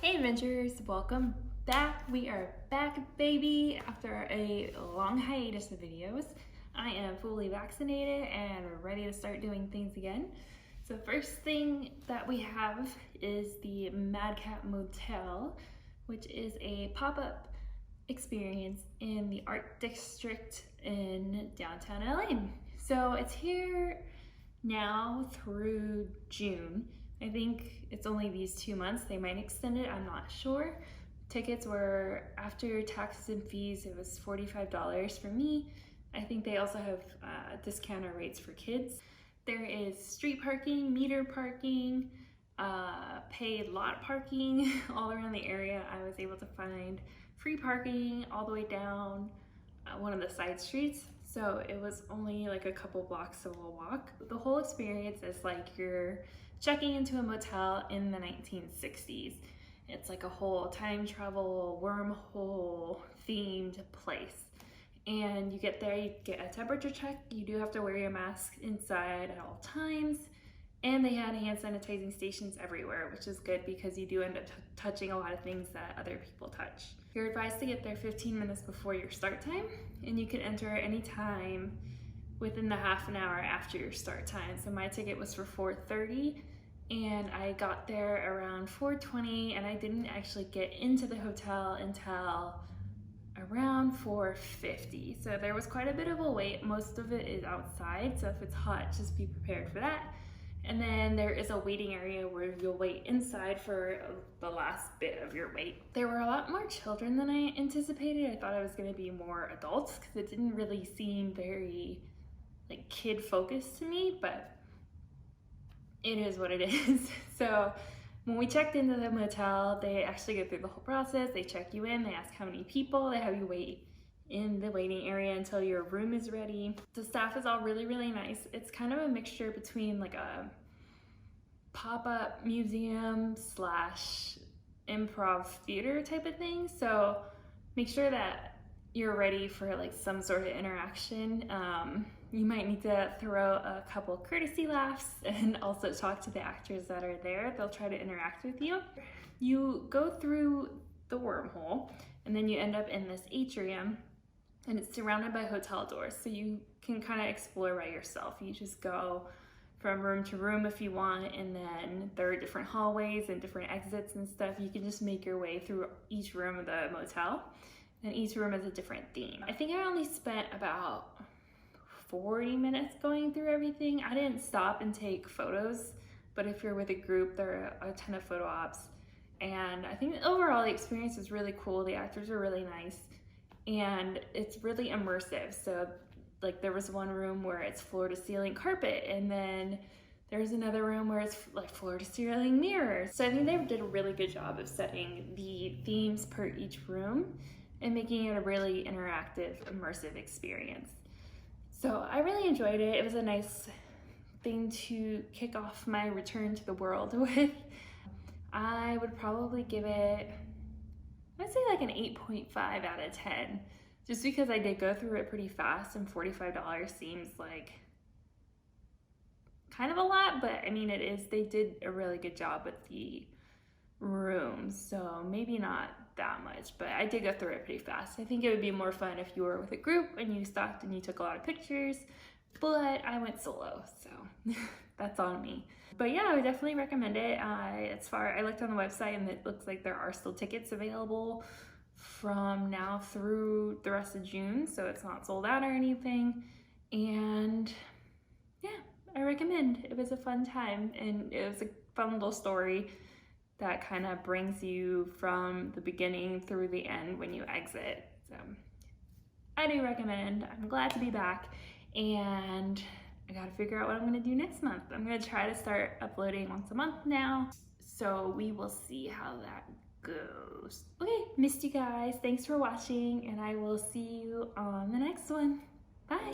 Hey adventurers, welcome back. We are back, baby, after a long hiatus of videos. I am fully vaccinated and we're ready to start doing things again. So first thing that we have is the Madcap Motel, which is a pop-up experience in the art district in downtown LA. So it's here now through June. I think it's only these 2 months. They might extend it, I'm not sure. Tickets were, after taxes and fees, it was $45 for me. I think they also have discounted rates for kids. There is street parking, meter parking, paid lot parking all around the area. I was able to find free parking all the way down one of the side streets. So it was only like a couple blocks of a walk. The whole experience is like you're checking into a motel in the 1960s. It's like a whole time travel wormhole themed place. And you get there, you get a temperature check. You do have to wear your mask inside at all times. And they had hand sanitizing stations everywhere, which is good because you do end up touching a lot of things that other people touch. You're advised to get there 15 minutes before your start time, and you can enter any time within the half an hour after your start time. So my ticket was for 4:30, and I got there around 4:20, and I didn't actually get into the hotel until around 4:50. So there was quite a bit of a wait. Most of it is outside, so if it's hot, just be prepared for that. And then there is a waiting area where you'll wait inside for the last bit of your wait. There were a lot more children than I anticipated. I thought it was gonna be more adults because it didn't really seem very like kid focused to me, but it is what it is. So when we checked into the motel, they actually go through the whole process. They check you in, they ask how many people, they have you wait in the waiting area until your room is ready. The staff is all really, really nice. It's kind of a mixture between like a pop-up museum slash improv theater type of thing. So make sure that you're ready for like some sort of interaction. You might need to throw a couple courtesy laughs and also talk to the actors that are there. They'll try to interact with you. You go through the wormhole and then you end up in this atrium, and it's surrounded by hotel doors, so you can kind of explore by yourself. You just go from room to room if you want, and then there are different hallways and different exits and stuff. You can just make your way through each room of the motel, and each room has a different theme. I think I only spent about 40 minutes going through everything. I didn't stop and take photos, but if you're with a group, there are a ton of photo ops. And I think overall the experience was really cool. The actors are really nice. And it's really immersive. So like there was one room where it's floor to ceiling carpet, and then there's another room where it's like floor to ceiling mirrors. So I think they did a really good job of setting the themes per each room and making it a really interactive, immersive experience. So I really enjoyed it. It was a nice thing to kick off my return to the world with. I would probably give it, I'd say like an 8.5 out of 10, just because I did go through it pretty fast, and $45 seems like kind of a lot, but I mean, they did a really good job with the rooms, so maybe not that much, but I did go through it pretty fast. I think it would be more fun if you were with a group and you stopped and you took a lot of pictures, but I went solo, so that's on me. But yeah, I would definitely recommend it. I looked on the website and it looks like there are still tickets available from now through the rest of June, so it's not sold out or anything. And yeah, I recommend. It was a fun time, and it was a fun little story that kind of brings you from the beginning through the end when you exit. So I do recommend. I'm glad to be back, and I gotta figure out what I'm gonna do next month. I'm gonna try to start uploading once a month now, so we will see how that goes. Okay, missed you guys. Thanks for watching, and I will see you on the next one. Bye.